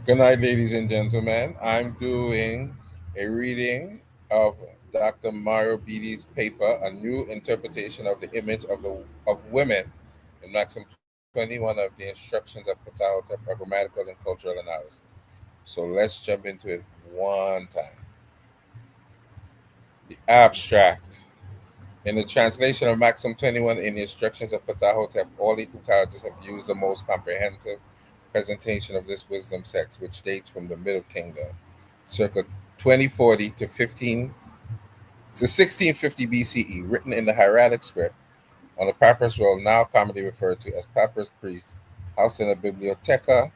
Good night, ladies and gentlemen. I'm doing a reading of Dr. Mario Beatty's paper, A New Interpretation of the Image of Women in Maxim 21 of the Instructions of Ptahhotep, a Grammatical and Cultural Analysis. So let's jump into it one time. The abstract. In the translation of Maxim 21 in the Instructions of Ptahhotep, all Egyptologists have used the most comprehensive presentation of this wisdom text, which dates from the Middle Kingdom, circa 2040 to 1650 BCE, written in the hieratic script on the papyrus roll now commonly referred to as papyrus priest, housed in the Biblioteca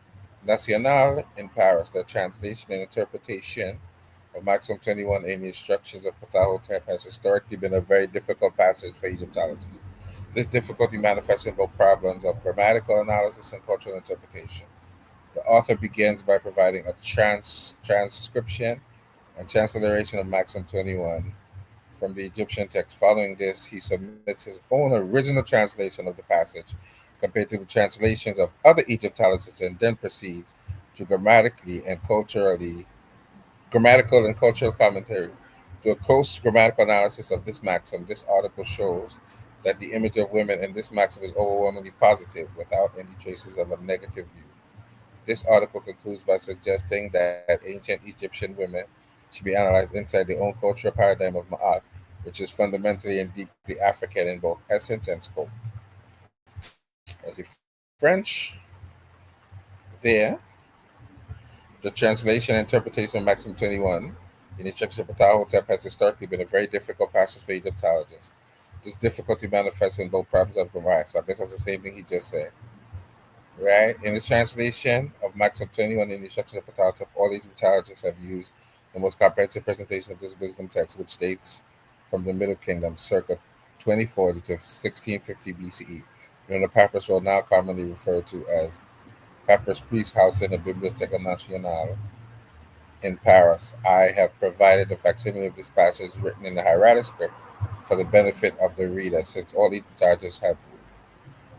Nacional in Paris. The translation and interpretation of Maxim 21 in the instructions of Ptahhotep has historically been a very difficult passage for Egyptologists. This difficulty manifests in both problems of grammatical analysis and cultural interpretation. The author begins by providing a transcription and transliteration of Maxim 21 from the Egyptian text. Following this, he submits his own original translation of the passage compared to the translations of other Egyptologists and then proceeds to grammatical and cultural commentary. To a close grammatical analysis of this maxim, this article shows that the image of women in this maxim is overwhelmingly positive without any traces of a negative view. This article concludes by suggesting that ancient Egyptian women should be analyzed inside their own cultural paradigm of Ma'at, which is fundamentally and deeply African in both essence and scope. As a French, there, the translation and interpretation of Maxim 21 in the instructions of Ptahhotep has historically been a very difficult passage for Egyptologists. This difficulty manifests in both problems of grammar. So I guess that's the same thing he just said. Right? In the translation of Maxim 21 in the instruction of Ptahhotep, all Egyptologists have used the most comprehensive presentation of this wisdom text, which dates from the Middle Kingdom, circa 2040 to 1650 BCE, when the papyrus roll now commonly referred to as Papyrus Priest House in the Biblioteca Nacional in Paris. I have provided a facsimile of this passage written in the hieratic script for the benefit of the reader, since all Egyptologists have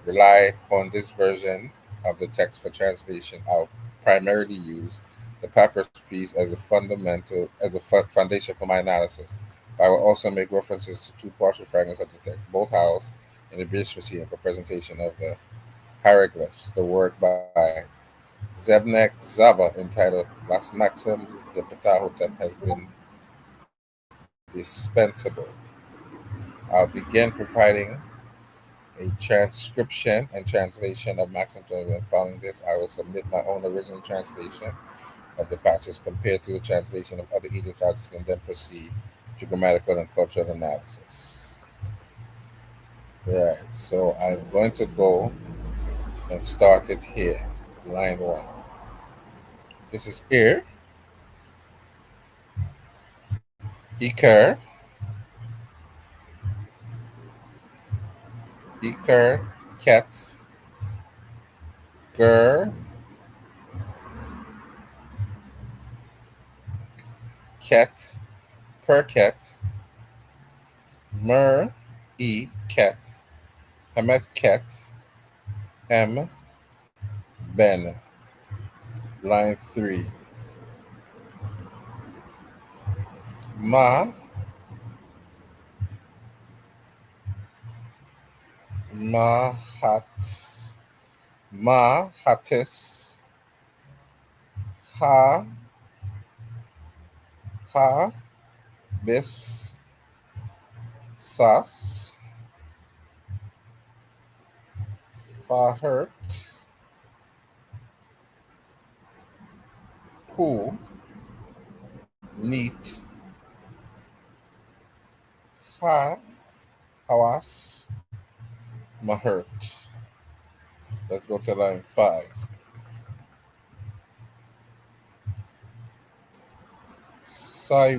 relied on this version of the text for translation. I'll primarily use the papyrus piece as a foundation for my analysis. I will also make references to two partial fragments of the text, both housed in the British Museum for presentation of the hieroglyphs. The work by Zebnek Zaba entitled Las Maxims de Ptahhotep has been dispensable. I'll begin providing a transcription and translation of Maxim 21. Following this, I will submit my own original translation of the passage compared to the translation of other Egyptologists and then proceed to grammatical and cultural analysis. Right, so I'm going to go and start it here, line one. This is Ir, Iker, Iker, Ket, Ger, Ket, Perket, Mer, E, Ket, Hamet, Ket, M, Ben. Line 3. Ma, Mahat, Mahatis, Ha, Ha, Bis, Sas, Fahert, Pu, Neat, Ha, Hawas, Mahert. Let's go to line 5. Sai,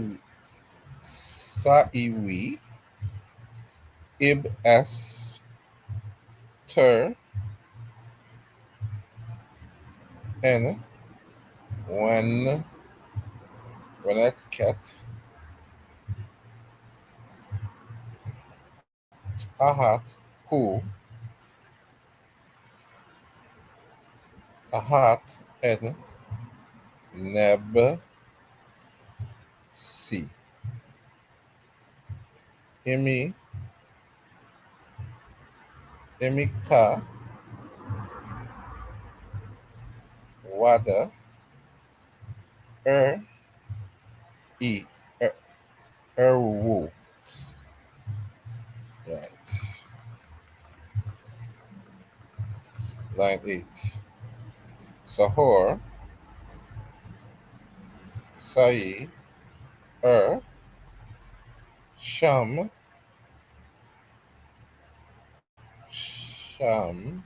Saiwi, Ib S, Ter, N, Wen, Renet Ket, Ahat, Hu, Ahat, N, neb, si, imi, imika, wada, er, e, er, erwu. Right. Line 8. Sahor, sai, sham, sham,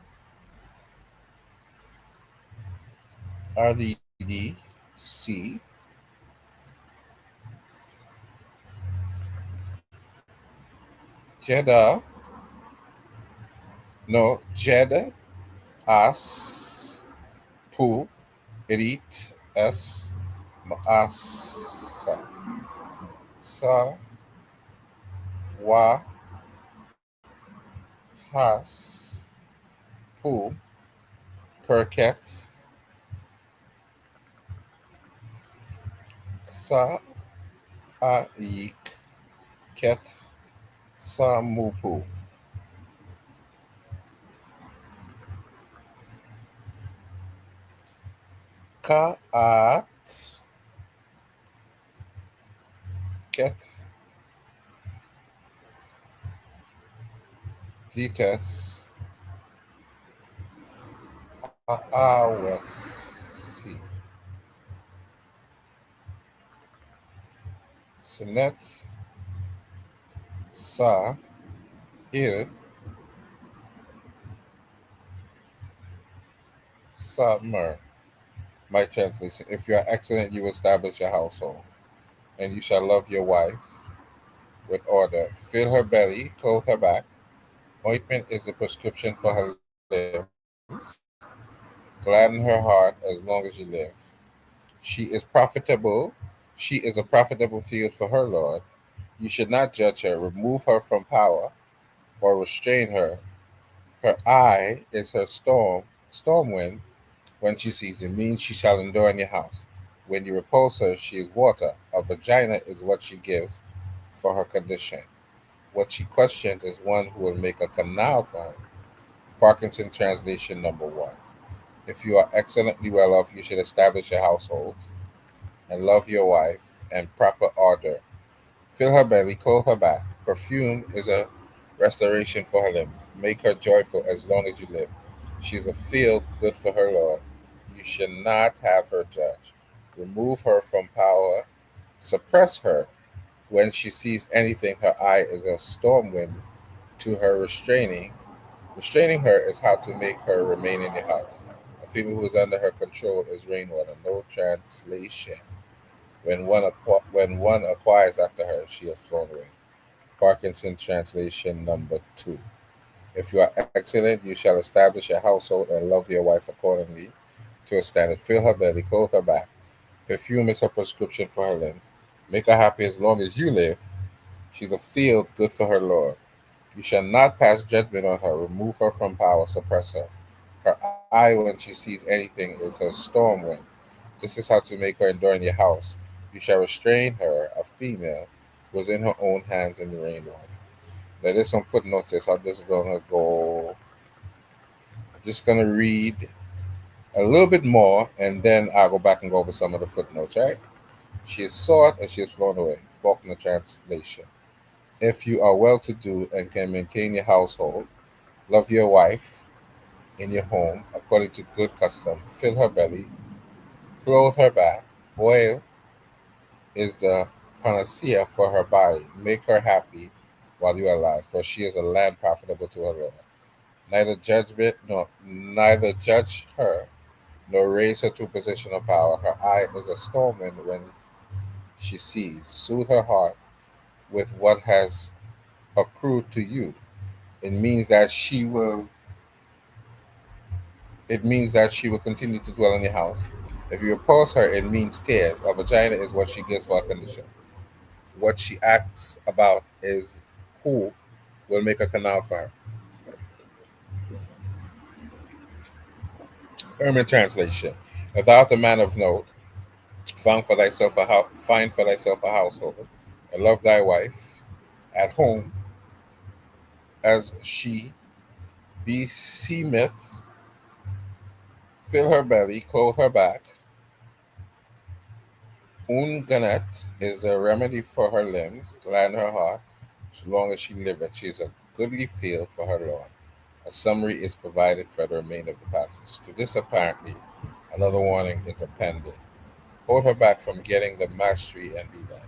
RDD, C, Jeddah, no, Jed, As, Pu, Erit, S, Maasa, Sa, Wa, Has, Pu, Perket, Sa, Aik, Ket, Sa, Mupu, Ka, At, Ket, Dites, Awesi, Sinet, Sa, Ir, Summer. My translation: If you are excellent, you establish a household, and you shall love your wife with order. Fill her belly, clothe her back. Ointment is the prescription for her limbs. Gladden her heart as long as you live. She is profitable. She is a profitable field for her Lord. You should not judge her, remove her from power, or restrain her. Her eye is her storm wind. When she sees it, means she shall endure in your house. When you repulse her, she is water. A vagina is what she gives for her condition. What she questions is one who will make a canal for her. Parkinson translation number 1. If you are excellently well off, you should establish a household and love your wife and proper order. Fill her belly, clothe her back. Perfume is a restoration for her limbs. Make her joyful as long as you live. She is a field good for her Lord. You should not have her judge. Remove her from power. Suppress her. When she sees anything, her eye is a storm wind to her restraining. Restraining her is how to make her remain in your house. A female who is under her control is rainwater. No translation. When one acquires after her, she has flown away. Parkinson translation number 2. If you are excellent, you shall establish a household and love your wife accordingly to a standard. Fill her belly, clothe her back. Perfume is her prescription for her limbs. Make her happy as long as you live. She's a field good for her Lord. You shall not pass judgment on her, remove her from power, suppress her. Her eye, when she sees anything, is her storm wind. This is how to make her endure in your house. You shall restrain her, a female, was in her own hands in the rainwater. Now, there's some footnotes there, so I'm just gonna read a little bit more, and then I'll go back and go over some of the footnotes, right? She is sought and she is flown away. Faulkner translation. If you are well to do and can maintain your household, love your wife in your home according to good custom, fill her belly, clothe her back. Oil is the panacea for her body. Make her happy while you are alive, for she is a land profitable to her Lord. Neither judge her nor raise her to a position of power. Her eye is a storm wind when she sees. Soothe her heart with what has accrued to you. It means that she will it means that she will continue to dwell in your house. If you oppose her, it means tears. A vagina is what she gives for a condition. What she asks about is who will make a canal for her. Erman translation. Without a man of note, Find for thyself a household, and love thy wife at home as she beseemeth. Fill her belly, clothe her back. Unganet is a remedy for her limbs, gladden her heart, so long as she liveth. She is a goodly field for her Lord. A summary is provided for the remainder of the passage. To this, apparently, another warning is appended. Hold her back from getting the mastery and be like.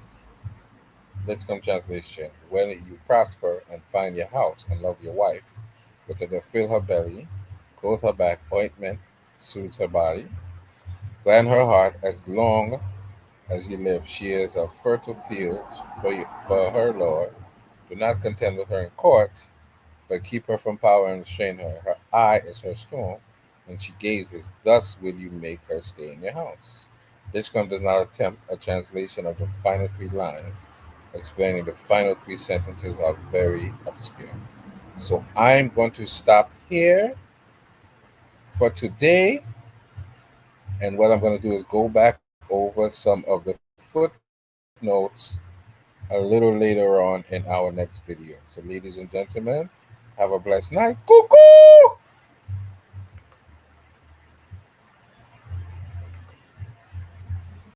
Lexicon translation. When you prosper and find your house and love your wife, with her to fill her belly, clothe her back, ointment soothes her body, gladden her heart as long as you live. She is a fertile field for her Lord. Do not contend with her in court, but keep her from power and restrain her. Her eye is her storm when she gazes. Thus will you make her stay in your house. Hitchcock does not attempt a translation of the final three lines, explaining the final three sentences are very obscure. So I'm going to stop here for today, and what I'm going to do is go back over some of the footnotes a little later on in our next video. So, ladies and gentlemen, have a blessed night. Cuckoo!